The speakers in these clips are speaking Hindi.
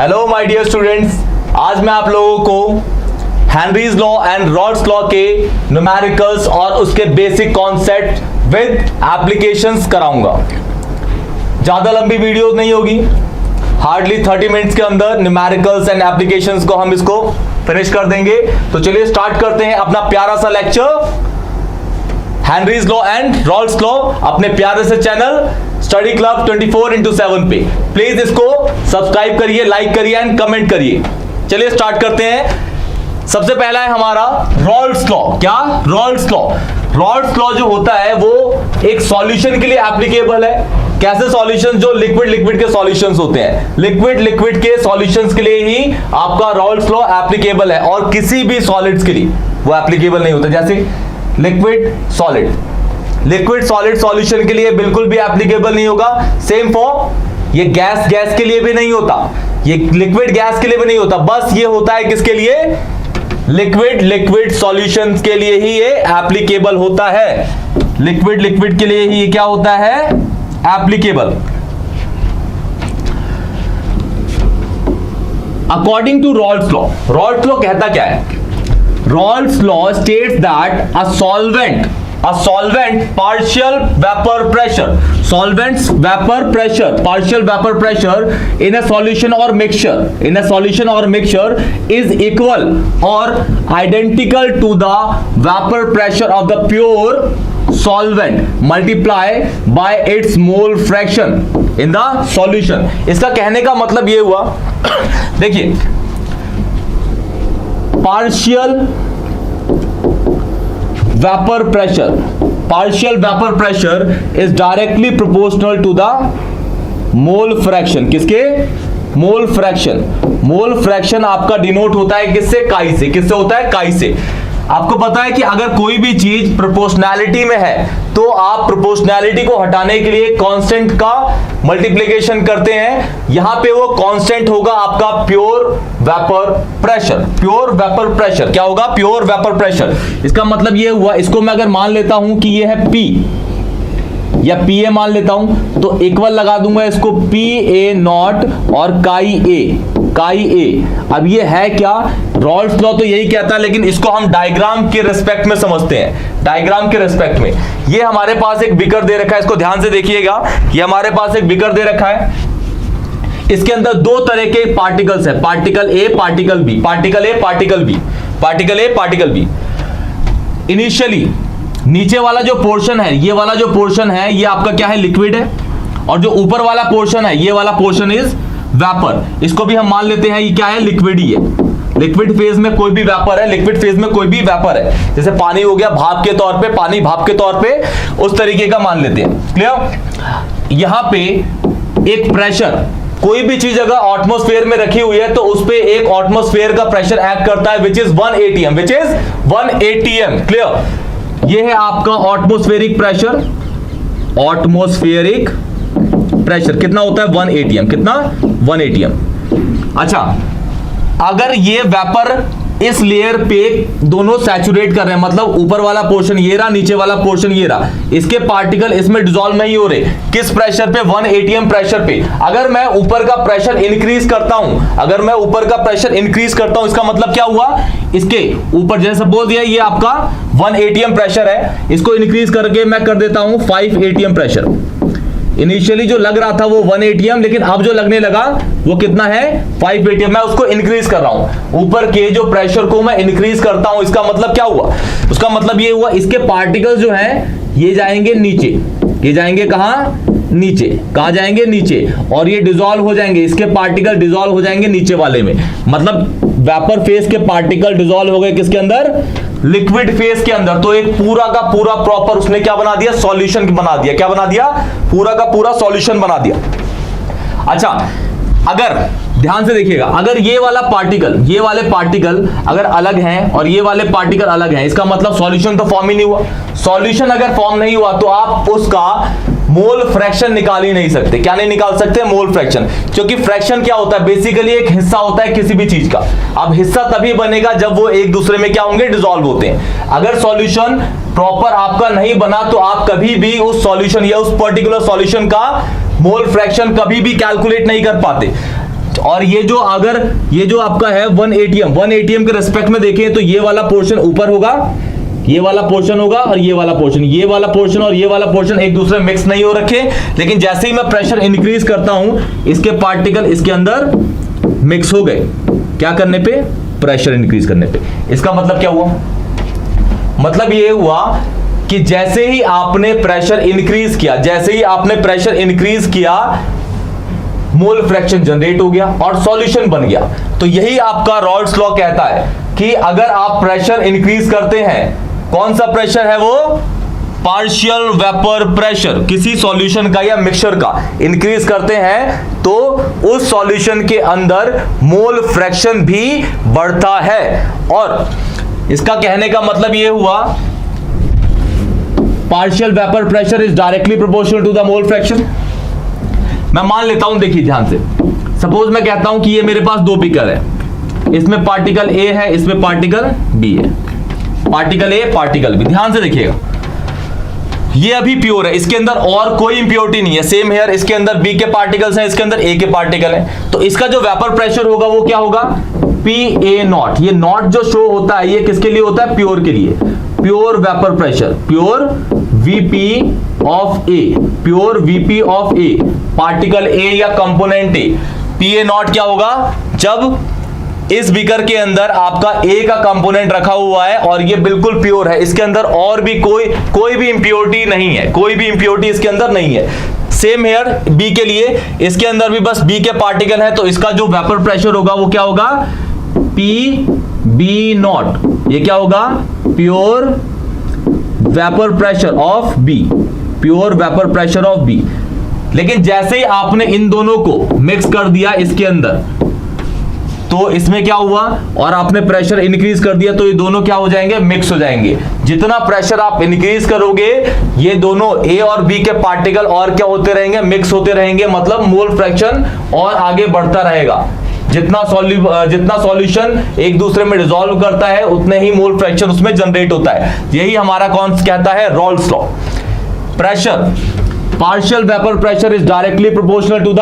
हेलो माय डियर स्टूडेंट्स, आज मैं आप लोगों को Henry's law and Rawls law के न्यूमेरिकल्स और उसके बेसिक कॉन्सेप्ट विद एप्लीकेशंस कराऊंगा। ज्यादा लंबी वीडियो नहीं होगी, हार्डली 30 मिनट्स के अंदर न्यूमेरिकल्स एंड एप्लीकेशंस को हम इसको फिनिश कर देंगे। तो चलिए स्टार्ट करते हैं अपना प्यारा सा lecture Henry's law and Rawls law अपने प्यारे से चैनल स्टडी क्लब 24/7 पे। प्लीज इसको सब्सक्राइब करिए, लाइक करिए एंड कमेंट करिए। चलिए स्टार्ट करते हैं। सबसे पहला है हमारा रॉल्स लॉ। क्या? Rawls law. रॉल्स लॉ जो होता है वो एक सॉल्यूशन के लिए एप्लीकेबल है। कैसे सॉल्यूशन? जो लिक्विड के सॉल्यूशंस होते हैं, लिक्विड के सॉल्यूशंस के लिए ही आपका रॉल्स लॉ एप्लीकेबल है और किसी भी सॉलिड्स के लिए वो एप्लीकेबल नहीं होता। जैसे लिक्विड सॉलिड सॉल्यूशन के लिए बिल्कुल भी एप्लीकेबल नहीं होगा। सेम फॉर ये गैस के लिए भी नहीं होता, ये लिक्विड गैस के लिए भी नहीं होता। बस ये होता है किसके लिए? लिक्विड सॉल्यूशंस के लिए ही ये एप्लीकेबल होता है। लिक्विड के लिए ही क्या होता है? Applicable. According to Raoult's law कहता क्या है? Raoult's law states that a solvent partial vapor pressure, partial vapor pressure in a solution or mixture is equal or identical to the vapor pressure of the pure solvent multiplied by its mole fraction in the solution। इसका कहने का मतलब ये हुआ देखिए, partial vapor pressure is directly proportional to the mole fraction। किसके? मोल फ्रैक्शन आपका डिनोट होता है किससे? काई से। किससे होता है? काई से। आपको पता है कि अगर कोई भी चीज प्रोपोर्शनैलिटी में है तो आप प्रोपोर्शनैलिटी को हटाने के लिए कांस्टेंट का मल्टीप्लिकेशन करते हैं। यहां पे वो कांस्टेंट होगा आपका प्योर वेपर प्रेशर। क्या होगा? Pure vapour pressure. इसका मतलब ये हुआ, इसको मैं अगर मान लेता हूं कि ये है P या PA मान लेता हूं तो इक्वल लगा दूंगा इसको PA0 और काई A। अब ये है क्या? रॉल्स लॉ तो यही कहता है, लेकिन इसको हम डायग्राम के रिस्पेक्ट में समझते हैं। डायग्राम के रिस्पेक्ट में ये हमारे पास एक बीकर दे रखा है, इसको ध्यान से देखिएगा। ये हमारे पास एक बीकर दे रखा है, इसके अंदर दो तरह के पार्टिकल्स है, particle A particle B। Initially नीचे वाला जो पोर्शन है, ये वाला जो पोर्शन है ये आपका क्या है? लिक्विड है। और जो ऊपर वाला पोर्शन है, ये वाला पोर्शन इज वेपर। इसको भी हम मान लेते हैं ये क्या है? लिक्विड ही है। लिक्विड फेज में कोई भी वेपर है, जैसे पानी हो गया भाप के तौर पे, पानी भाप के तौर पे, उस तरीके का मान लेते हैं। क्लियर? यहां पे एक प्रेशर, कोई भी चीज अगर एटमॉस्फेयर में रखी हुई है तो उस पे एक एटमॉस्फेयर का प्रेशर एक्ट करता है विच इज 1 atm। क्लियर? ये है आपका एटमॉस्फेरिक प्रेशर कितना होता है? 1 atm। कितना? 1 atm। अच्छा, अगर ये वेपर इस लेयर पे दोनों सैचुरेट कर रहे हैं, मतलब ऊपर वाला पोर्शन ये रहा, नीचे वाला पोर्शन ये रहा, इसके पार्टिकल इसमें डिसॉल्व नहीं हो रहे। किस प्रेशर पे? 1 atm प्रेशर पे। अगर मैं ऊपर का प्रेशर इंक्रीज करता हूं, इसका मतलब क्या हुआ? इसके ऊपर जैसे सपोज ये आपका 1 atm प्रेशर है, इसको इंक्रीज करके मैं कर देता हूं 5 atm प्रेशर। इनिशियली जो लग रहा था वो 1 atm, लेकिन अब जो लगने लगा वो कितना है? 5 atm। मैं उसको इंक्रीज कर रहा हूं, ऊपर के जो प्रेशर को मैं इंक्रीज करता हूं। इसका मतलब क्या हुआ? उसका मतलब ये हुआ इसके पार्टिकल्स जो हैं ये जाएंगे नीचे। ये जाएंगे कहां? नीचे। कहां जाएंगे? नीचे। और ये डिसॉल्व हो जाएंगे, इसके पार्टिकल डिसॉल्व हो जाएंगे नीचे वाले में। मतलब वेपर फेज के पार्टिकल डिसॉल्व हो गए किसके अंदर? लिक्विड फेज के अंदर। तो एक पूरा का पूरा प्रॉपर उसने क्या बना दिया? सॉल्यूशन बना दिया। क्या बना दिया? पूरा का पूरा सॉल्यूशन बना दिया। अच्छा, अगर ध्यान से देखिएगा, अगर ये वाले पार्टिकल अगर अलग हैं और ये वाले पार्टिकल अलग हैं, इसका मतलब सॉल्यूशन तो फॉर्म ही नहीं हुआ। सॉल्यूशन अगर फॉर्म नहीं हुआ तो आप उसका मोल फ्रैक्शन निकाल ही नहीं सकते। क्या नहीं निकाल सकते? Mole fraction. क्योंकि फ्रैक्शन क्या होता है? बेसिकली एक हिस्सा होता है किसी भी चीज का। अब हिस्सा तभी बनेगा जब वो एक दूसरे में क्या होंगे? डिसॉल्व होते हैं। अगर सॉल्यूशन प्रॉपर आपका नहीं बना तो आप कभी भी उस सॉल्यूशन या उस पर्टिकुलर सॉल्यूशन का मोल फ्रैक्शन कभी भी कैलकुलेट नहीं कर पाते। और ये जो अगर ये जो आपका है 1 ATM के रेस्पेक्ट में देखें तो ये वाला पोर्शन ऊपर होगा, ये वाला पोर्शन होगा और ये वाला पोर्शन, ये वाला पोर्शन और ये वाला पोर्शन एक दूसरे मिक्स नहीं हो रखे। लेकिन जैसे ही मैं प्रेशर इंक्रीज करता हूं इसके पार्टिकल इसके अंदर मिक्स हो गए। क्या करने पे? प्रेशर इंक्रीज करने पे। इसका मतलब क्या हुआ? मतलब ये हुआ कि जैसे ही आपने प्रेशर इंक्रीज किया, जैसे ही आपने प्रेशर इंक्रीज किया, मोल फ्रैक्शन जनरेट हो गया और सॉल्यूशन बन गया। तो यही आपका रॉल्स लॉ कहता है कि अगर आप प्रेशर इंक्रीज करते हैं, कौन सा प्रेशर है वो? पार्शियल वेपर प्रेशर, किसी सॉल्यूशन का या मिक्सचर का इंक्रीज करते हैं तो उस सॉल्यूशन के अंदर मोल फ्रैक्शन भी बढ़ता है। और इसका कहने का मतलब यह हुआ partial vapour pressure is directly proportional to the mole fraction. मैं मान लेता हूं, देखिए ध्यान से, सपोज मैं कहता हूं कि ये मेरे पास 2 बीकर है, इसमें पार्टिकल ए है, इसमें पार्टिकल बी है, पार्टिकल ए पार्टिकल बी। ध्यान से देखिएगा, ये अभी प्योर है, इसके अंदर और कोई इंप्योरिटी नहीं है। सेम हेयर, इसके अंदर बी के पार्टिकल्स हैं, इसके अंदर ए के पार्टिकल हैं। तो इसका जो वेपर प्रेशर होगा वो क्या होगा? PA0। ये नॉट जो शो होता है ये किसके लिए होता है? प्योर के लिए। Pure vapour pressure, pure VP of A, pure VP of A, particle A या कंपोनेंट ए। PA0 क्या होगा? जब इस बीकर के अंदर आपका ए का कंपोनेंट रखा हुआ है और ये बिल्कुल प्योर है, इसके अंदर और भी कोई भी इंप्योरिटी नहीं है, कोई भी इंप्योरिटी इसके अंदर नहीं है। सेम हेयर बी के लिए, इसके अंदर भी बस बी के पार्टिकल है, तो इसका जो वेपर प्रेशर होगा वो क्या होगा? PB0। ये क्या होगा? Pure vapour pressure of B, pure vapour pressure of B. लेकिन जैसे ही आपने इन दोनों को मिक्स कर दिया इसके अंदर, तो इसमें क्या हुआ? और आपने प्रेशर इंक्रीज कर दिया तो ये दोनों क्या हो जाएंगे? मिक्स हो जाएंगे। जितना प्रेशर आप इंक्रीज करोगे ये दोनों ए और बी के पार्टिकल और क्या होते रहेंगे? मिक्स होते रहेंगे। मतलब मोल फ्रैक्शन और आगे बढ़ता रहेगा। जितना सॉल्यूशन एक दूसरे में डिसॉल्व करता है उतने ही मोल फ्रैक्शन उसमें जनरेट होता है। यही हमारा कौन कहता है? Raoult's law. Pressure, partial vapour pressure is directly proportional to the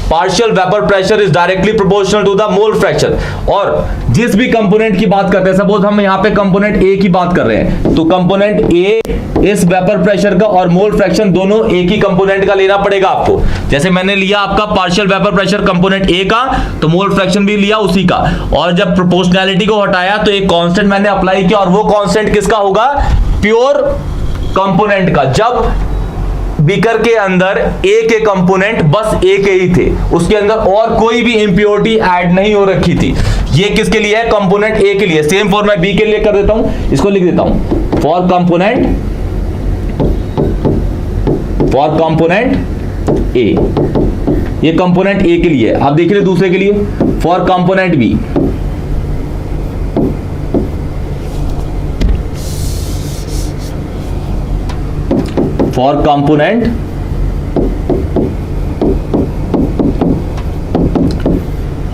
partial vapour pressure is directly proportional to the mole fraction. और जिस भी कंपोनेंट की बात करते हैं, सपोज हम यहाँ पे कंपोनेंट ए की बात कर रहे हैं, तो कंपोनेंट ए इस वेपर प्रेशर का और मोल फ्रैक्शन दोनों एक ही कंपोनेंट का लेना पड़ेगा आपको। जैसे मैंने लिया आपका पार्शियल वेपर प्रेशर कंपोनेंट ए का, तो मोल फ्रैक्शन भी लिया उसी का। और जब प्रोपोर्शनैलिटी को हटाया तो एक कांस्टेंट मैंने अप्लाई किया, और वो कांस्टेंट किसका होगा? प्योर कंपोनेंट का। जब बीकर के अंदर ए के कंपोनेंट बस ए के ही थे, उसके अंदर और कोई भी इंप्योरिटी ऐड नहीं हो रखी थी। ये किसके लिए है? कंपोनेंट ए के लिए। सेम फॉर मैं बी के लिए कर देता हूं, इसको लिख देता हूं, फॉर कंपोनेंट ए। ये कंपोनेंट ए के लिए। अब देख लीजिए दूसरे के लिए, for component B. For component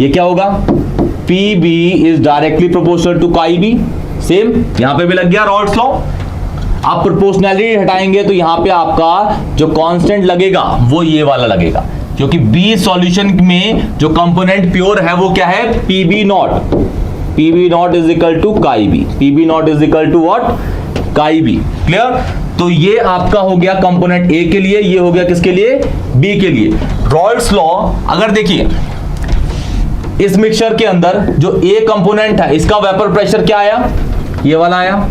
ये क्या होगा? PB is directly proportional to chi B. Same यहां पे भी लग गया रॉल्स लॉ। आप प्रोपोर्शनैलिटी हटाएंगे तो यहां पे आपका जो कांस्टेंट लगेगा वो ये वाला लगेगा, क्योंकि बी सॉल्यूशन में जो कंपोनेंट प्योर है वो क्या है? PB0। PB0 is equal to chi B. PB0 is equal to what? Chi B. Clear? तो ये आपका हो गया कंपोनेंट ए के लिए, ये हो गया किसके लिए? बी के लिए। रॉल्स लॉ, अगर देखिए इस मिक्सचर के अंदर जो ए कंपोनेंट है इसका वेपर प्रेशर क्या आया? ये वाला आया।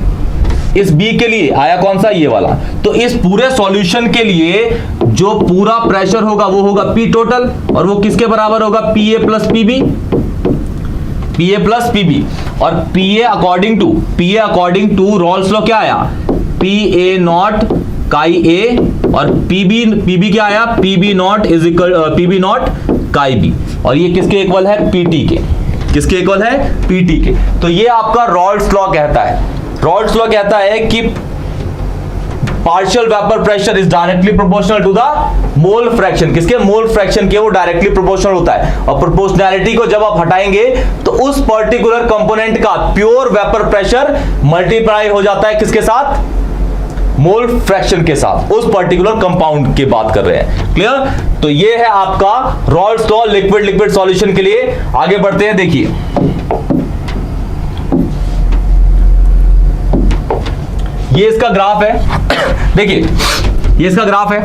इस बी के लिए आया कौन सा? ये वाला। तो इस पूरे सॉल्यूशन के लिए जो पूरा प्रेशर होगा वो होगा पी टोटल, और वो किसके बराबर होगा? PA plus PB। PA plus PB। और PA according to Raoult's law क्या आया? PA0 काई ए, और PB क्या आया? PB0 इज इक्वल PB0 काई बी। और ये किसके इक्वल है? PT के। किसके इक्वल है? PT के। तो ये आपका रॉल्स लॉ कहता है। रॉल्स लॉ कहता है कि partial vapour pressure is directly proportional to the mole fraction. किसके? मोल फ्रैक्शन के। वो डायरेक्टली प्रोपोर्शनल होता है। और प्रोपोर्शनैलिटी को जब आप हटाएंगे तो उस पर्टिकुलर कंपोनेंट का प्योर वेपर प्रेशर मल्टीप्लाई हो जाता है किसके साथ? मोल फ्रैक्शन के साथ, उस पर्टिकुलर कंपाउंड की बात कर रहे हैं। क्लियर? तो ये है आपका Rawls law liquid liquid solution के लिए। आगे बढ़ते हैं, देखिए ये इसका ग्राफ है। देखिए ये इसका ग्राफ है,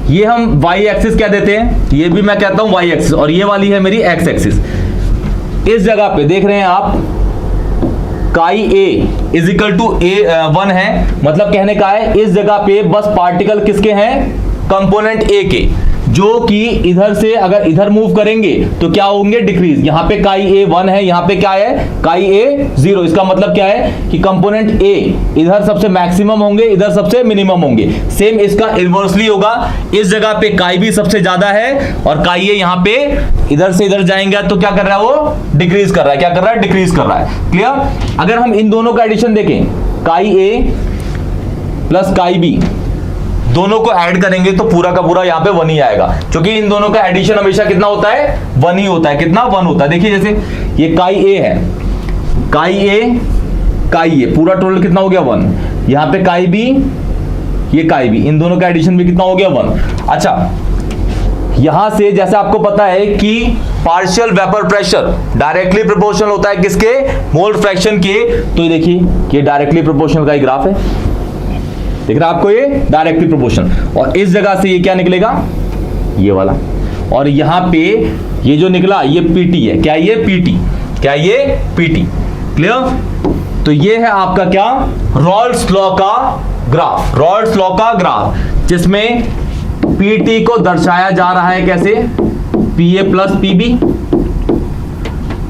ये हम y एक्सिस क्या देते हैं, ये भी मैं कहता हूं y एक्सिस, और ये वाली है मेरी x एक्सिस। इस जगह पे देख रहे हैं आप काई a is equal to a1 है, मतलब कहने का है इस जगह पे बस पार्टिकल किसके हैं, कंपोनेंट a के, जो कि इधर से अगर इधर मूव करेंगे तो क्या होंगे, डिक्रीज। यहां पे काई a1 है, यहां पे क्या है, काई a0। इसका मतलब क्या है कि कंपोनेंट a इधर सबसे मैक्सिमम होंगे, इधर सबसे मिनिमम होंगे। सेम इसका इन्वर्सली होगा, इस जगह पे काई भी सबसे ज्यादा है और काई a यहां पे इधर से इधर जाएंगे तो क्या कर रहा है, वो डिक्रीज कर रहा है। क्या कर रहा है, डिक्रीज कर रहा है। क्लियर? अगर हम इन दोनों का एडिशन देखें, काई a प्लस काई b, दोनों को ऐड करेंगे तो पूरा का पूरा यहाँ पे 1 ही आएगा, क्योंकि इन दोनों का एडिशन हमेशा कितना होता है, 1 ही होता है। कितना, 1 होता है। देखिए जैसे ये काई a है, काई a पूरा टोटल कितना हो गया, 1। यहाँ पे काई b, ये काई b, इन दोनों का एडिशन भी कितना हो गया, 1। अच्छा, यहां से जैसे आपको पता है कि partial vapour pressure directly proportional होता है किसके, मोल फ्रैक्शन के। तो ये देखिए ये डायरेक्टली प्रोपोर्शनल का ही ग्राफ है, दिख रहा है आपको, ये डायरेक्टली प्रोपोर्शनल। और इस जगह से ये क्या निकलेगा, ये वाला, और यहां पे ये जो निकला ये पीटी है। क्या ये पीटी, क्या ये पीटी। क्लियर? तो ये है आपका क्या, रॉल्स लॉ का ग्राफ, रॉल्स लॉ का ग्राफ, जिसमें पीटी को दर्शाया जा रहा है कैसे, पीए प्लस पीबी,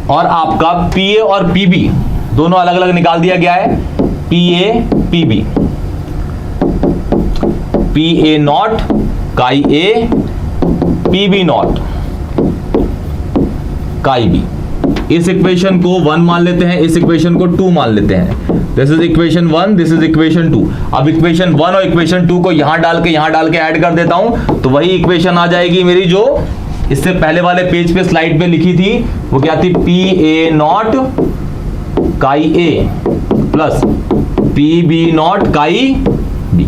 और आपका पीए और पीबी दोनों अलग अलग निकाल दिया गया है, पीए पीबी, पीए नॉट काई ए, पीबी नॉट काई बी। इस इक्वेशन को 1 मान लेते हैं, इस इक्वेशन को 2 मान लेते हैं। This is equation 1, this is equation 2। अब इक्वेशन 1 और इक्वेशन 2 को यहां डाल के ऐड कर देता हूं, तो वही इक्वेशन आ जाएगी मेरी जो इससे पहले वाले पेज पे स्लाइड पे लिखी थी। वो क्या थी, पी ए नॉट काई ए प्लस पी बी नॉट काई बी।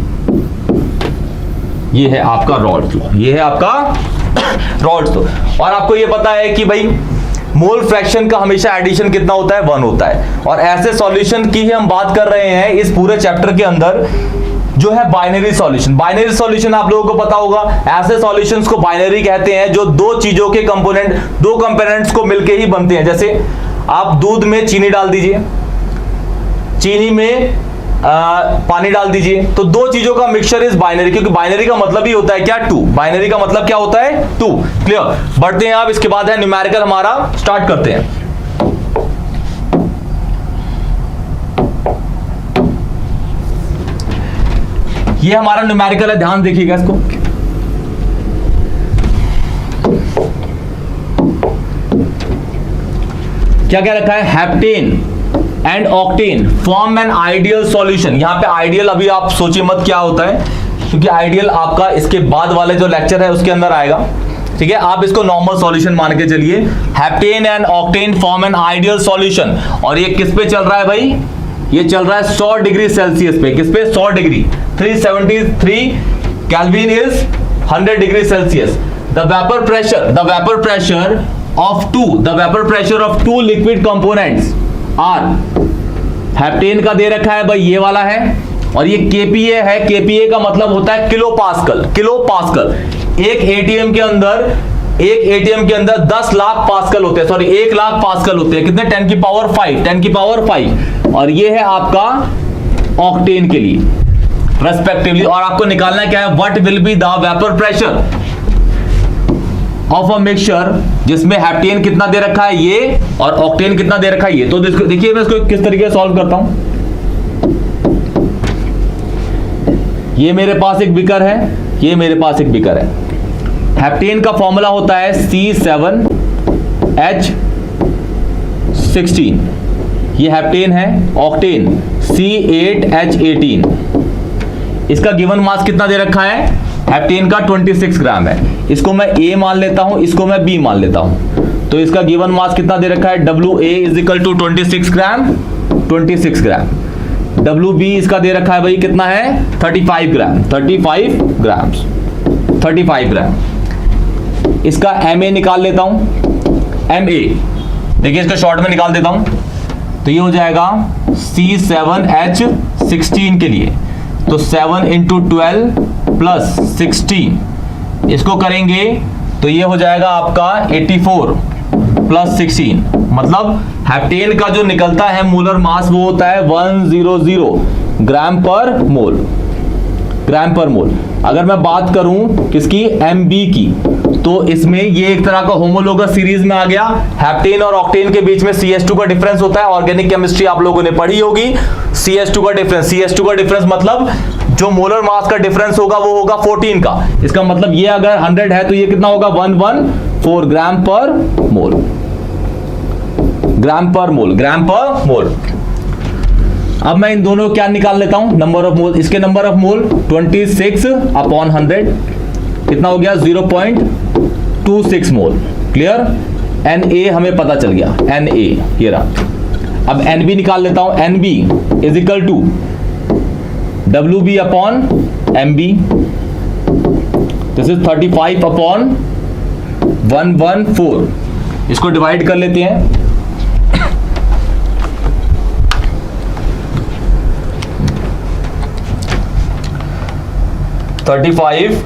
ये है आपका रॉल्स लॉ, ये है आपका रॉल्स लॉ। और आपको ये पता है कि भाई मोल फ्रैक्शन का हमेशा एडिशन कितना होता है, 1 होता है। और ऐसे सॉल्यूशन की ही हम बात कर रहे हैं इस पूरे चैप्टर के अंदर, जो है बाइनरी सॉल्यूशन। बाइनरी सॉल्यूशन आप लोगों को पता होगा, ऐसे सॉल्यूशंस को बाइनरी कहते हैं जो दो चीजों के कंपोनेंट, दो कंपोनेंट्स को मिलके ही बनते हैं। जैसे आप दूध में चीनी डाल दीजिए, चीनी में पानी डाल दीजिए, तो दो चीजों का मिक्सचर इज बाइनरी, क्योंकि बाइनरी का मतलब ही होता है क्या, 2। बाइनरी का मतलब क्या होता है, 2। क्लियर? बढ़ते हैं आप, इसके बाद है न्यूमेरिकल हमारा, स्टार्ट करते हैं। ये हमारा न्यूमेरिकल है, ध्यान देखिएगा इसको। क्या क्या रखा है, heptane and octane form an ideal solution. यहां पे आइडियल अभी आप सोचिए मत क्या होता है, क्योंकि आइडियल आपका इसके बाद वाले जो लेक्चर है उसके अंदर आएगा। ठीक है, आप इसको नॉर्मल सॉल्यूशन मान के चलिए। Heptane and octane form an ideal solution, और ये किस पे चल रहा है भाई, ये चल रहा है 100 डिग्री सेल्सियस पे। किस पे, 100 degree, 373 kelvin is 100 degree Celsius. The vapour pressure of 2 liquid components are, heptane का दे रखा है भाई ये वाला है, और ये केपीए है। केपीए का मतलब होता है किलो पास्कल। किलो पास्कल, एक एटीएम के अंदर 10 लाख पास्कल होते हैं, सॉरी 1 लाख पास्कल होते हैं। कितने, 10 की पावर 5। और ये है आपका ऑक्टेन के लिए रेस्पेक्टिवली। और आपको निकालना क्या है, what will be the vapour pressure of a mixture जिसमें हेप्टेन कितना दे रखा है ये, और ऑक्टेन कितना दे रखा है ये। तो देखिए मैं इसको किस तरीके से सॉल्व करता हूं। ये मेरे पास एक बीकर है, ये मेरे पास एक बीकर है। हेप्टेन का फॉर्मूला होता है C7H16, ये हेप्टेन है। Octane C8H18। इसका गिवन मास कितना दे रखा है, हेप्टेन का 26 ग्राम है। इसको मैं A मान लेता हूं, इसको मैं B मान लेता हूं। तो इसका गिवन मास कितना दे रखा है, WA is equal to 26 gram. WB इसका दे रखा है भाई, कितना है 35 ग्राम, 35 ग्राम, 35 ग्राम। इसका MA निकाल लेता हूं, MA देखिए इसका शॉर्ट में निकाल देता हूं, तो ये हो जाएगा C7H16 के लिए, तो 7 × 12 + 16 इसको करेंगे तो ये हो जाएगा आपका 84 + 16, मतलब हेप्टेन का जो निकलता है मोलर मास वो होता है 100 ग्राम पर मोल, ग्राम पर मोल। अगर मैं बात करूं किसकी, MB की, तो इसमें ये एक तरह का होमोलोगस सीरीज में आ गया। हेप्टेन और ऑक्टेन के बीच में CH2 का डिफरेंस होता है, ऑर्गेनिक केमिस्ट्री आप लोगों ने पढ़ी होगी। CH2 का डिफरेंस मतलब जो मोलर मास का डिफरेंस होगा वो होगा 14 का। इसका मतलब ये अगर 100 है तो ये कितना होगा 114 ग्राम पर मोल, ग्राम पर मोल, ग्राम पर मोल। अब मैं इन दोनों क्या निकाल लेता हूं, नंबर ऑफ मोल। इसके नंबर ऑफ मोल 26/100 कितना हो गया 0.26 मोल। क्लियर। Na हमें पता चल गया, Na ये रहा। अब NB निकाल लेता हूं, NB = WB/MB, दिस इज 35/114। इसको डिवाइड कर लेते हैं, 35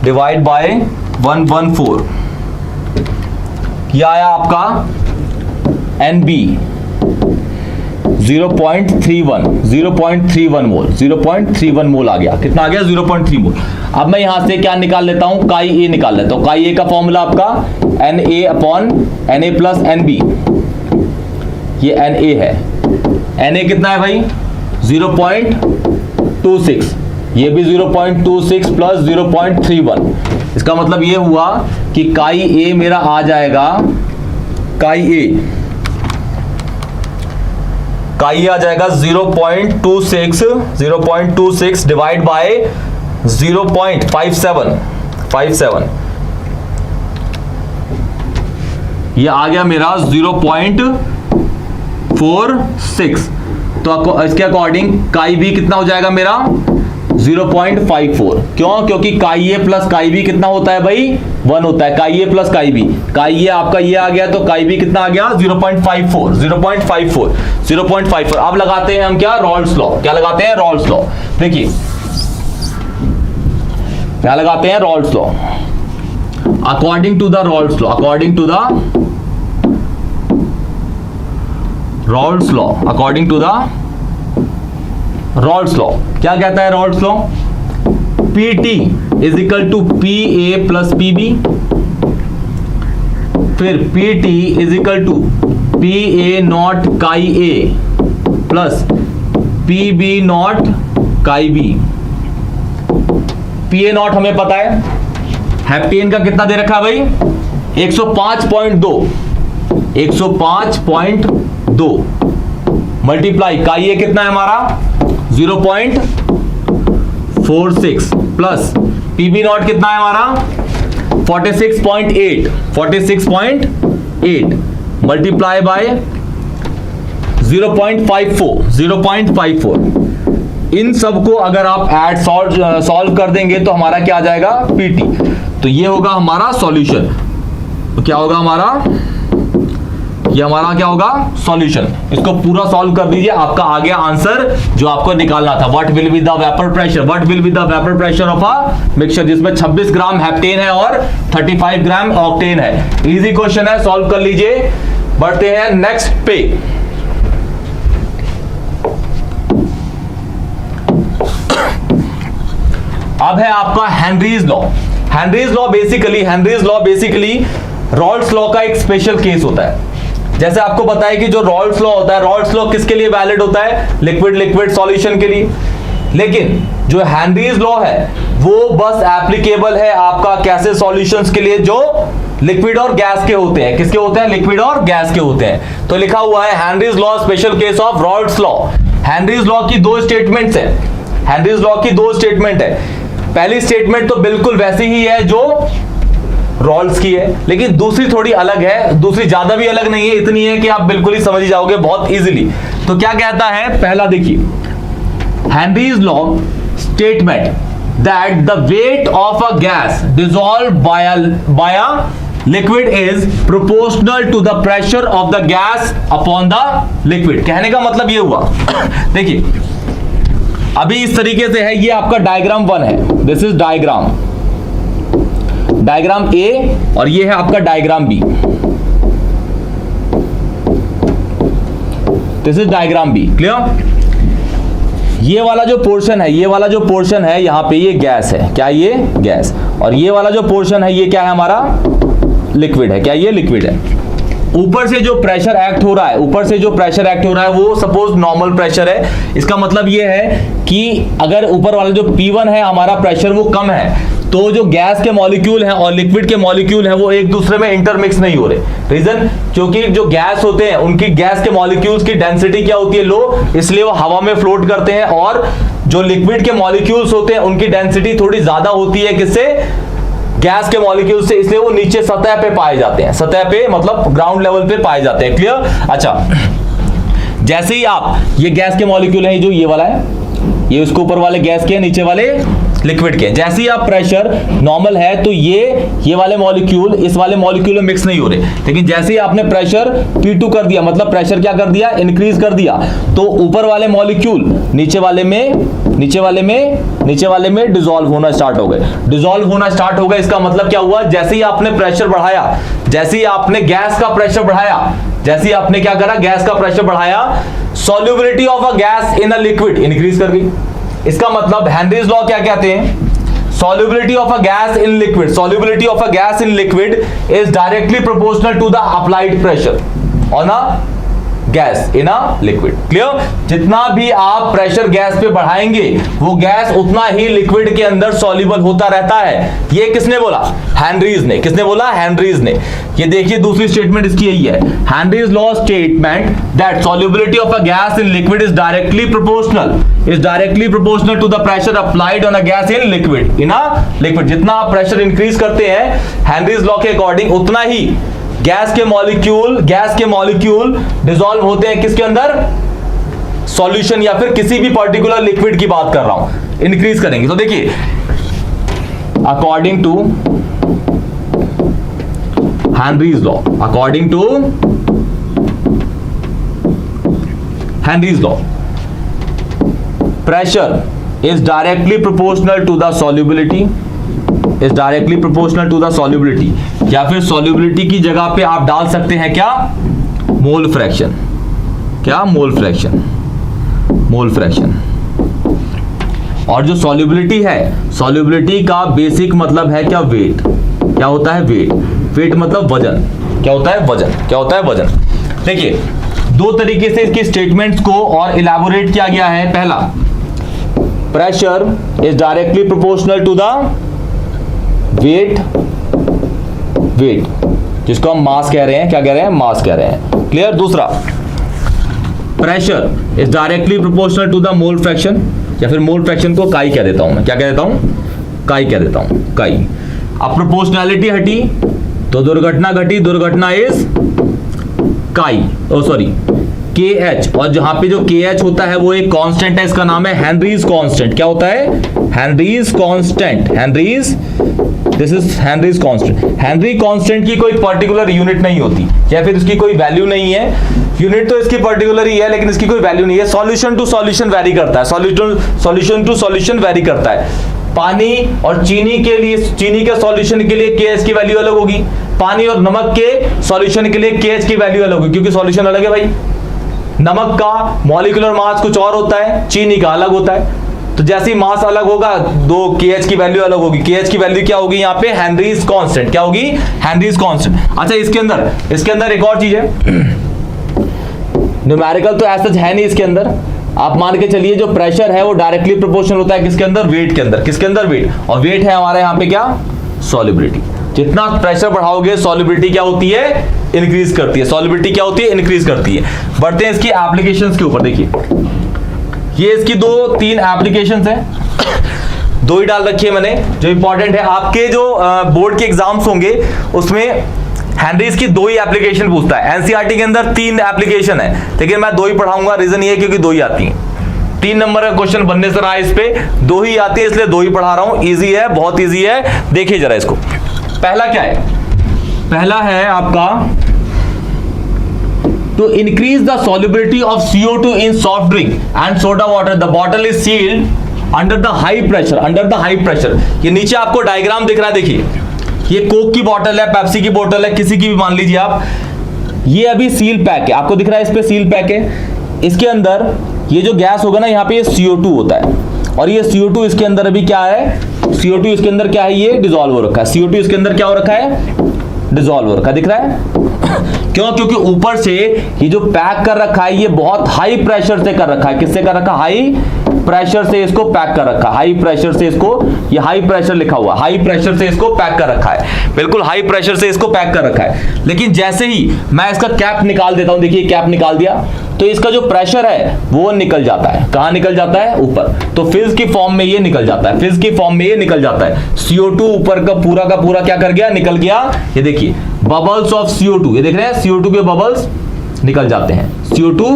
डिवाइड बाय 114, यह आया आपका NB 0.31 मोल, 0.31 मोल आ गया। कितना आ गया 0.3 मोल। अब मैं यहां से क्या निकाल लेता हूं, काई ए निकाल लेता हूं। काई ए का फॉर्मूला आपका Na + NB, ये Na है। Na कितना है भाई 0.26, ये भी 0.26 + 0.31। इसका मतलब ये हुआ कि काई ए मेरा आ जाएगा, काई ए आ जाएगा 0.26 डिवाइड बाय 0.57, ये आ गया मेरा 0.46। तो इसके अकॉर्डिंग काई बी कितना हो जाएगा मेरा 0.54। क्यों, क्योंकि काई ए प्लस काई बी कितना होता है भाई 1 होता है। काई ए प्लस काई बी, काई ए आपका ये आ गया तो काई बी कितना आ गया 0.54। अब लगाते हैं हम क्या, रॉल्स लॉ। क्या लगाते हैं, रॉल्स लॉ। देखिए क्या लगाते हैं, Raoult's law. According to the Raoult's law, according to the Raoult's law, according to the Raoult's law, क्या कहता है Raoult's law, PT = PA + PB, फिर PT = PA0 काई A प्लस PB0 काई B। PA0 हमें पता है, हेप्टेन का कितना दे रखा है भाई 105.2 मल्टीप्लाई काई ए कितना है हमारा 0.46 प्लस PB0 कितना है हमारा 46.8 मल्टीप्लाई बाय 0.54। इन सबको अगर आप ऐड सॉल्व कर देंगे तो हमारा क्या आ जाएगा PT। तो ये होगा हमारा सॉल्यूशन। तो क्या होगा हमारा, ये हमारा क्या होगा सॉल्यूशन। इसको पूरा सॉल्व कर दीजिए, आपका आ गया आंसर जो आपको निकालना था। What will be the vapour pressure, what will be the vapour pressure of a mixture, जिसमें 26 ग्राम हेप्टेन है और 35 ग्राम ऑक्टेन है। इजी क्वेश्चन है, सॉल्व कर लीजिए। बढ़ते हैं नेक्स्ट पे। अब है आपका Henry's law. Henry's law basically Rawls law का एक स्पेशल केस होता है। जैसे आपको बताया कि जो रॉल्स लॉ होता है, रॉल्स लॉ किसके लिए वैलिड होता है, लिक्विड सॉल्यूशन के लिए। लेकिन जो हेनरीज लॉ है वो बस एप्लीकेबल है आपका कैसे सॉल्यूशंस के लिए जो लिक्विड और गैस के होते हैं। किसके होते हैं, लिक्विड और गैस के होते हैं। तो लिखा हुआ है Henry's law special case of Rawls law. Henry's law की दो स्टेटमेंट्स है, हेनरीज लॉ की दो स्टेटमेंट है। पहली स्टेटमेंट तो बिल्कुल वैसी ही है जो रॉल्स की है, लेकिन दूसरी थोड़ी अलग है, दूसरी ज्यादा भी अलग नहीं है, इतनी है कि आप बिल्कुल ही समझ जाओगे बहुत इजीली। तो क्या कहता है, पहला देखिए, Henry's law statement that the weight of a gas dissolve by a liquid is proportional to the pressure of the gas upon the liquid. कहने का मतलब ये हुआ देखिए, अभी इस तरीके से है, ये आपका डायग्राम 1 है, दिस इज डायग्राम ए, और ये है आपका diagram B, this is diagram B, clear. ये वाला जो पोर्शन है, ये वाला जो पोर्शन है यहां पे, ये गैस है, क्या ये गैस, और ये वाला जो पोर्शन है ये क्या है हमारा, लिक्विड है, क्या ये लिक्विड है। ऊपर से जो प्रेशर एक्ट हो रहा है, ऊपर से जो प्रेशर एक्ट हो रहा है वो सपोज नॉर्मल प्रेशर है। इसका मतलब ये है कि अगर ऊपर वाला जो P1 है हमारा प्रेशर वो कम है, तो जो गैस के मॉलिक्यूल हैं और लिक्विड के मॉलिक्यूल हैं वो एक दूसरे में इंटरमिक्स नहीं हो रहे। रीजन, क्योंकि जो गैस होते हैं उनकी गैस के मॉलिक्यूल्स की डेंसिटी क्या होती है, लो, इसलिए वो हवा में फ्लोट करते हैं, और जो लिक्विड के मॉलिक्यूल्स होते हैं उनकी डेंसिटी थोड़ी ज्यादा होती है, किससे, गैस के मॉलिक्यूल से, इसलिए वो नीचे सतह पे पाए जाते हैं, सतह पे मतलब ग्राउंड लेवल पे पाए जाते हैं, क्लियर। अच्छा, जैसे ही आप, ये गैस के मॉलिक्यूल है, जो ये वाला है, ये उसके ऊपर वाले गैस के, नीचे वाले लिक्विड के, जैसे ही आप प्रेशर नॉर्मल है तो ये वाले मॉलिक्यूल इस वाले मॉलिक्यूल में मिक्स नहीं हो रहे, लेकिन जैसे ही आपने प्रेशर P2 कर दिया, मतलब प्रेशर क्या कर दिया, इंक्रीज कर दिया, तो ऊपर वाले मॉलिक्यूल नीचे वाले में डिसॉल्व होना स्टार्ट हो गए, डिसॉल्व होना स्टार्ट हो गए। इसका मतलब क्या हुआ, जैसे ही आपने प्रेशर बढ़ाया, जैसे ही आपने गैस का प्रेशर बढ़ाया, जैसे ही आपने क्या करा, गैस का प्रेशर बढ़ाया, solubility of a gas in a liquid increase कर गई। इसका मतलब हेनरीज लॉ क्या कहते हैं, solubility of a gas in liquid, solubility of a gas in liquid is directly proportional to the applied pressure on a gas in a liquid, clear. जितना भी आप प्रेशर गैस पे बढ़ाएंगे वो गैस उतना ही लिक्विड के अंदर सॉल्युबल होता रहता है। ये किसने बोला, हेनरीज ने। किसने बोला, हेनरीज ने। ये देखिए दूसरी स्टेटमेंट इसकी यही है, Henry's law statement that solubility of a gas in liquid is directly proportional to the pressure applied on a gas in liquid. जितना आप प्रेशर इंक्रीज करते हैं हेनरीज लॉ के अकॉर्डिंग, उतना ही गैस के मॉलिक्यूल डिसॉल्व होते हैं किसके अंदर, सॉल्यूशन या फिर किसी भी पर्टिकुलर लिक्विड की बात कर रहा हूं, इंक्रीज करेंगे। तो देखिए, according to Henry's law pressure is directly proportional to the solubility, या फिर सॉल्युबिलिटी की जगह पे आप डाल सकते हैं क्या, मोल फ्रैक्शन। क्या, मोल फ्रैक्शन। और जो सॉल्युबिलिटी है, सॉल्युबिलिटी का बेसिक मतलब है क्या, वेट। क्या होता है, वेट मतलब वजन। क्या होता है वजन। देखिए, दो तरीके से इसकी स्टेटमेंट्स को और इलैबोरेट किया गया है। पहला, pressure is directly proportional to the weight, जिसको हम मास कह रहे हैं, क्या कह रहे हैं, मास कह रहे हैं, क्लियर। दूसरा, pressure is directly proportional to the mole fraction, या फिर मोल फ्रैक्शन को काई कह देता हूं मैं। क्या कह देता हूं, काई कह देता हूं, काई। अब प्रोपोर्शनैलिटी हटी तो दुर्घटना घटी, दुर्घटना इज काई, ओ सॉरी KH, और जहां पे जो KH होता है वो एक कांस्टेंट है, इसका नाम है हेनरीज कांस्टेंट। क्या होता है, Henrys constant. This is Henrys constant. Henry constant की कोई पर्टिकुलर यूनिट नहीं होती, या फिर इसकी कोई वैल्यू नहीं है। यूनिट तो इसकी पर्टिकुलर ही है, लेकिन इसकी कोई वैल्यू नहीं है। सॉल्यूशन टू सॉल्यूशन वेरी करता है, सॉल्यूशन टू सॉल्यूशन वेरी करता है। पानी और चीनी के लिए, चीनी के सॉल्यूशन के लिए KH की वैल्यू अलग होगी, पानी और नमक के सॉल्यूशन के लिए KH की वैल्यू अलग होगी, क्योंकि सॉल्यूशन अलग है भाई। नमक का मॉलिक्यूलर मास कुछ और होता है, चीनी का अलग होता है। तो जैसे ही मास अलग होगा, दो KH की वैल्यू अलग होगी। KH की वैल्यू क्या होगी यहाँ पे, हेनरीज कांस्टेंट। क्या होगी, हेनरीज कांस्टेंट। अच्छा, इसके अंदर एक और चीज है, न्यूमेरिकल तो ऐसा है नहीं इसके अंदर। आप मान के चलिए जो प्रेशर है वो डायरेक्टली प्रोपोर्शनल होता है किसके अंदर, वेट के अंदर। किसके अंदर, वेट। और वेट है हमारे यहाँ पे क्या, सॉल्युबिलिटी। जितना प्रेशर बढ़ाओगे सॉल्युबिलिटी क्या होती है, इंक्रीज करती है। सॉल्युबिलिटी क्या होती है, इंक्रीज करती है। बढ़ते हैं इसकी एप्लीकेशंस के ऊपर। देखिए, ये इसकी 2-3 एप्लीकेशंस हैं। दो ही डाल रखी है मैंने, जो इंपॉर्टेंट है आपके जो बोर्ड के एग्जाम्स होंगे उसमें हेनरीज की दो ही एप्लीकेशन पूछता है। एनसीईआरटी के अंदर 3 एप्लीकेशन है, लेकिन मैं 2 ही पढ़ाऊंगा। रीजन ये है क्योंकि 2 ही आती हैं। 3 नंबर का क्वेश्चन बनने से रहा इस पे, 2 ही आती है इसलिए 2 ही पढ़ा रहा हूं। इजी है, बहुत इजी है। देखिए जरा इसको, पहला क्या है? पहला है आपका to increase the solubility of CO2 in soft drink and soda water, the bottle is sealed under the high pressure, under the high pressure। ये नीचे आपको डायग्राम दिख रहा है, देखिए ये कोक की बोतल है, पेप्सी की बोतल है, किसी की भी मान लीजिए आप, ये अभी सील पैक है, आपको दिख रहा है इस पे सील पैक है। इसके अंदर ये जो गैस होगा ना, यहाँ पे ये CO2 होता है, और ये CO2 इसके अंदर अभी क्या है? CO2 इसके अंदर क्या है? ये डिसॉल्व हो रखा है। CO2 इसके अंदर क्या हो रखा है? डिसॉल्व हो रखा है, दिख रहा है? क्यों? क्योंकि ऊपर से ये जो पैक कर रखा है ये बहुत हाई प्रेशर से कर रखा है। किससे कर रखा? हाई प्रेशर से इसको पैक कर रखा है। हाई प्रेशर से इसको, ये हाई प्रेशर लिखा हुआ, हाई प्रेशर से इसको पैक कर रखा है। बिल्कुल हाई प्रेशर से इसको पैक कर रखा है। लेकिन जैसे ही मैं इसका कैप निकाल देता हूं, देखिए कैप निकाल दिया, तो इसका जो प्रेशर है वो निकल जाता है। कहां निकल जाता है? ऊपर। तो फिज की फॉर्म में ये निकल जाता है, फिज की फॉर्म में ये निकल जाता है। CO2 ऊपर का पूरा क्या कर गया? निकल गया। ये देखिए बबल्स ऑफ CO2, ये देख रहे हैं CO2 के बबल्स निकल जाते हैं, CO2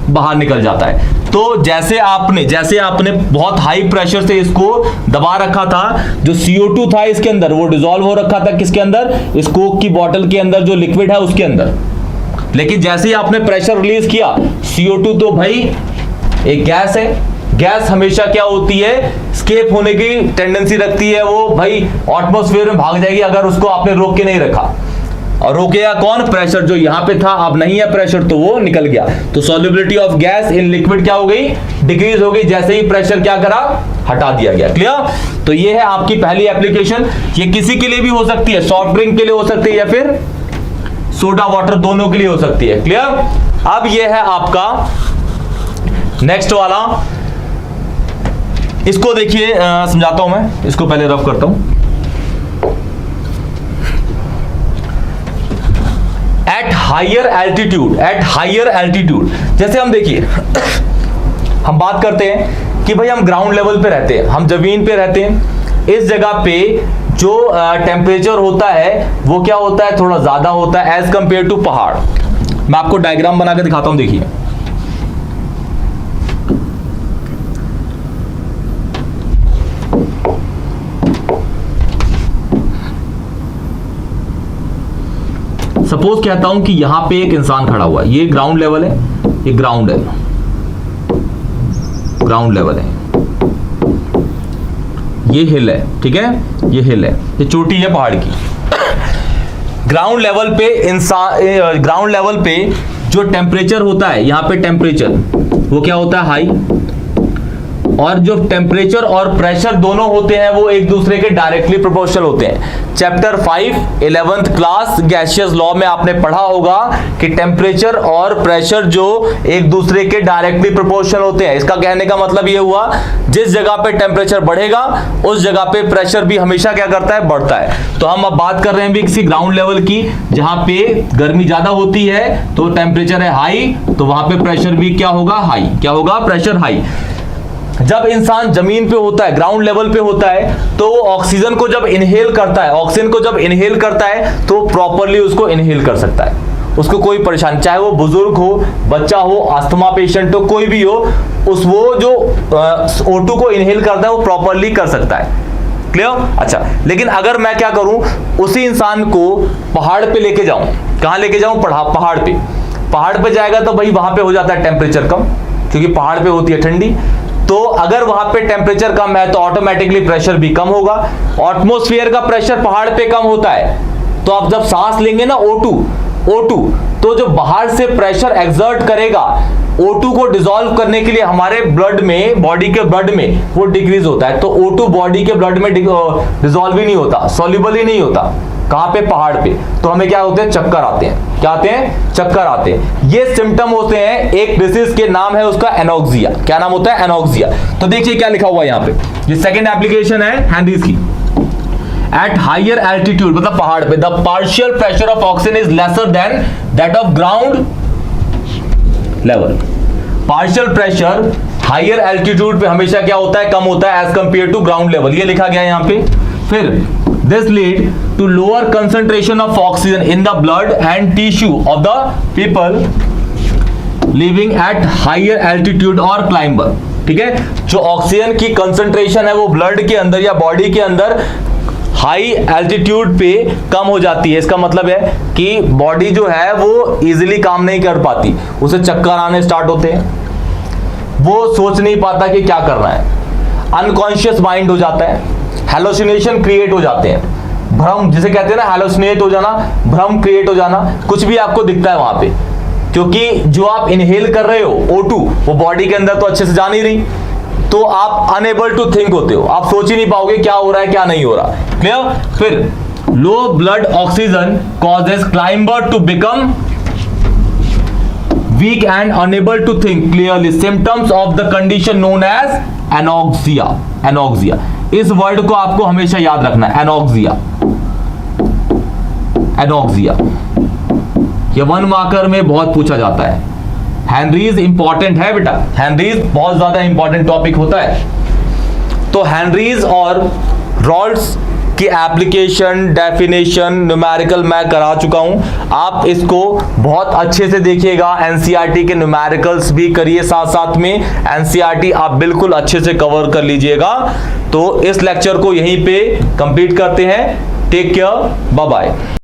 बाहर निकल जाता है। तो जैसे आपने बहुत हाई प्रेशर से इसको दबा रखा था, जो CO2 था इसके अंदर वो डिसॉल्व हो रखा था। किसके अंदर? इस कोक की बोतल के अंदर जो लिक्विड है उसके अंदर। लेकिन जैसे ही आपने प्रेशर रिलीज किया, CO2 तो भाई एक गैस है, गैस हमेशा क्या होती है? एस्केप होने की टेंडेंसी रखती है। वो भाई एटमॉस्फेयर में भाग जाएगी अगर उसको आपने रोक के नहीं रखा। और रोकेगा कौन? प्रेशर। जो यहां पे था अब नहीं है प्रेशर, तो वो निकल गया। तो solubility of gas in liquid क्या हो गई? डिक्रीज हो गई, जैसे ही प्रेशर क्या करा? हटा दिया गया। क्लियर? तो ये है आपकी पहली एप्लीकेशन। ये किसी के लिए भी हो सकती है, सॉफ्ट ड्रिंक के लिए हो सकती है या फिर सोडा वाटर, दोनों के लिए हो सकती है। क्लियर? अब ये है आपका नेक्स्ट वाला, इसको देखिए समझाता हूं मैं, इसको पहले रफ करता हूं। एट हायर एल्टीट्यूड, जैसे हम देखिए हम बात करते हैं कि भाई हम ग्राउंड लेवल पे रहते हैं, हम जमीन पे रहते हैं। इस जगह पे जो टेम्परेचर होता है वो क्या होता है? थोड़ा ज्यादा होता है एज कंपेयर टू पहाड़। मैं आपको डायग्राम बना के दिखाता हूं, देखिए सपोज कहता हूं कि यहां पे एक इंसान खड़ा हुआ है, ये ग्राउंड लेवल है, ये ग्राउंड लेवल है, ये हिल है, ठीक है, ये हिल है, ये चोटी है पहाड़ की। ग्राउंड लेवल पे जो टेम्परेचर होता है, यहां पे टेम्परेचर वो क्या होता है? हाई। और जो टेम्परेचर और प्रेशर दोनों होते हैं वो एक दूसरे के डायरेक्टली प्रोपोर्शनल होते हैं। Chapter 5 11th class gaseous law में आपने पढ़ा होगा कि टेम्परेचर और प्रेशर जो एक दूसरे के डायरेक्टली प्रोपोर्शनल होते हैं। इसका कहने का मतलब ये हुआ, जिस जगह पे टेम्परेचर बढ़ेगा उस जगह पे प्रेशर भी हमेशा क्या करता है? बढ़ता है। तो हम अब बात कर रहे हैं भी किसी ग्राउंड लेवल की, जहां पे गर्मी ज्यादा होती है तो टेम्परेचर है हाई, तो वहां पे प्रेशर भी क्या होगा? हाई। क्या होगा? Pressure high. जब इंसान जमीन पे होता है, ग्राउंड लेवल पे होता है, तो ऑक्सीजन को जब इनहेल करता है, तो प्रॉपरली उसको इनहेल कर सकता है, उसको कोई परेशानी, चाहे वो बुजुर्ग हो, बच्चा हो, अस्थमा पेशेंट हो, कोई भी हो, वो जो O2 को इनहेल करता है वो प्रॉपरली कर सकता है। क्लियर? अच्छा, लेकिन अगर मैं क्या करूं, उसी इंसान को पहाड़ पे लेके जाऊं, कहां लेके जाऊं? पहाड़ पे जाएगा तो भाई वहां पे हो जाता है टेम्परेचर कम, क्योंकि पहाड़ पे होती है ठंडी। तो अगर वहां पे टेम्परेचर कम है तो ऑटोमेटिकली प्रेशर भी कम होगा। एटमॉस्फेयर का प्रेशर पहाड़ पे कम होता है, तो आप जब सांस लेंगे ना O2, तो जो बाहर से प्रेशर एक्सर्ट करेगा O2 को डिसॉल्व करने के लिए हमारे ब्लड में, बॉडी के ब्लड में वो डिक्रीज होता है। तो O2 बॉडी के ब्लड में डिसॉल्व ही नहीं होता, सॉल्युबल ही नहीं होता। कहां पे? पहाड़ पे। तो हमें क्या होते हैं? चक्कर आते हैं। क्या आते हैं? चक्कर आते हैं। ये सिम्टम होते हैं एक डिसीज के, नाम है उसका एनोक्सिया। क्या नाम होता है? एनोक्सिया। तो देखिए क्या लिखा हुआ है यहाँ पे, ये सेकंड एप्लीकेशन है हेनरीज की। एट हायर एल्टीट्यूड, मतलब पहाड़ पे, the partial pressure of oxygen is lesser than that of ground level. Partial pressure higher altitude पे हमेशा क्या होता है, कम होता है as compare to ground level, ये लिखा गया है यहां पे। फिर this lead to lower concentration of oxygen in the blood and tissue of the people living at higher altitude और क्लाइंबर। ठीक है, जो ऑक्सीजन की कंसंट्रेशन है वो ब्लड के अंदर या बॉडी के अंदर हाई एल्टीट्यूड पे कम हो जाती है। इसका मतलब है कि बॉडी जो है वो इजीली काम नहीं कर पाती, उसे चक्कर आने स्टार्ट होते हैं, वो सोच नहीं पाता कि क्या करना है, अनकॉन्शियस माइंड हो जाता है, हैलोसिनेशन क्रिएट हो जाते हैं, भ्रम जिसे कहते हैं ना, हैलोसिनेट हो जाना, भ्रम क्रिएट हो जाना, कुछ भी आपको दिखता है वहां पे, क्योंकि जो आप इनहेल कर रहे हो O2 वो बॉडी के अंदर तो अच्छे से जा नहीं रही, तो आप अनएबल टू थिंक होते हो, आप सोच ही नहीं पाओगे क्या हो रहा है क्या नहीं हो रहा। क्लियर। फिर low blood oxygen causes climber to become weak and unable to think clearly, symptoms of the condition known as anoxia. Anoxia, इस वर्ड को आपको हमेशा याद रखना है, एनॉक्सिया। एनॉक्सिया ये 1 मार्कर में बहुत पूछा जाता है। हेनरीज इंपॉर्टेंट है बेटा, हेनरीज बहुत ज्यादा इंपॉर्टेंट टॉपिक होता है। तो हेनरीज और रॉल्ड्स की एप्लीकेशन, डेफिनेशन, न्यूमेरिकल मैं करा चुका हूं, आप इसको बहुत अच्छे से देखिएगा। एनसीईआरटी के न्यूमेरिकल्स भी करिए साथ साथ में, एनसीईआरटी आप बिल्कुल अच्छे से कवर कर लीजिएगा। तो इस लेक्चर को यहीं पे कंप्लीट करते हैं। Take care, bye bye.